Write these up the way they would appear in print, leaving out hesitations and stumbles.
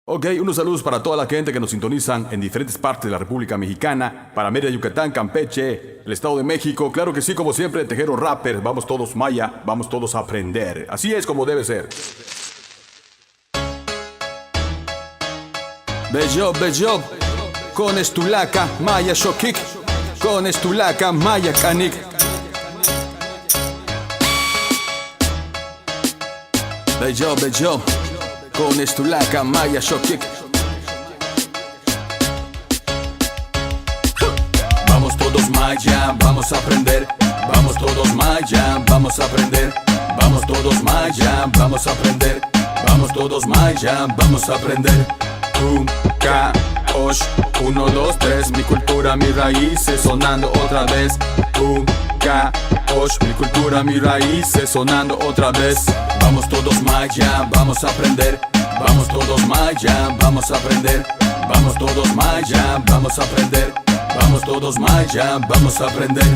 Ok, unos saludos para toda la gente que nos sintonizan en diferentes partes de la República Mexicana, para Mérida, Yucatán, Campeche, el Estado de México. Claro que sí, como siempre, Tejero Rapper, vamos todos maya, vamos todos a aprender. Así es como debe ser. Bello, con Estulaca, Maya Shokik, con Estulaca, Maya Kanik. Bello, con Estulaca, Maya Shokik. Vamos todos maya, vamos a aprender. Vamos todos maya, vamos a aprender. Vamos todos maya, vamos a aprender. Vamos todos maya, vamos a aprender. K, Osh, 1, 2, 3. Mi cultura, mis raíces, sonando otra vez. K, Osh, mi cultura, mis raíces, sonando otra vez. Vamos todos maya, vamos a aprender. Vamos todos maya, vamos a aprender. Vamos todos maya, vamos a aprender. Vamos todos maya, vamos a aprender.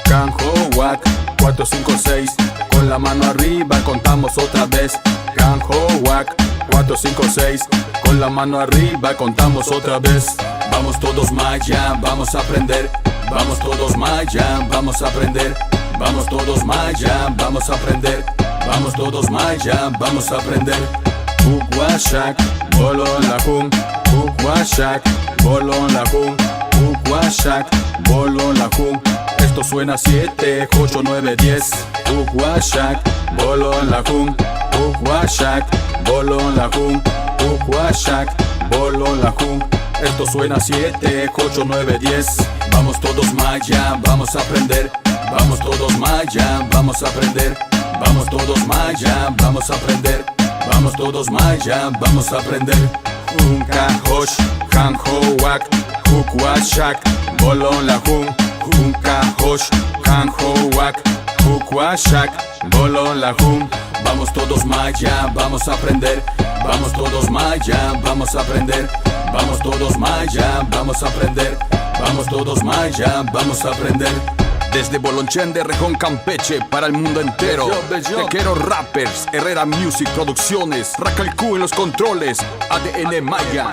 Kanjo, Wak, 4, 5, 6. Con la mano arriba contamos otra vez. Kanjo, Wak, 4, 5, 6. Con la mano arriba contamos otra vez. Vamos todos maya, vamos a aprender. Vamos todos maya, vamos a aprender. Vamos todos maya, vamos a aprender. Vamos todos maya, vamos a aprender. Ukwashak, bolon la kun. Ukwashak, bolon la kun. Ukwashak, bolon la kun. Esto suena 7, 8, 9, 10. Ukwashak, bolon la kun. Ukwashak, bolon la kun. Ukwashak, bolon la kun. Esto suena 7, 8, 9, 10. Vamos todos maya, vamos a aprender. Vamos todos maya, vamos a aprender. Vamos todos maya, vamos a aprender. Vamos todos maya, vamos a aprender. Unkahosh, Kanjo, Wak, Ukwashak, bolon la kun. Unkahosh, Kanjo, Wak, Ukwashak, bolon la kun. Vamos todos maya, vamos a aprender. Vamos todos maya, vamos a aprender. Vamos todos maya, vamos a aprender. Vamos todos maya, vamos a aprender. Desde Bolonchen de Rejón, Campeche, para el mundo entero. Tejero Rappers, Herrera Music Producciones, Racalcú en los controles, ADN Maya.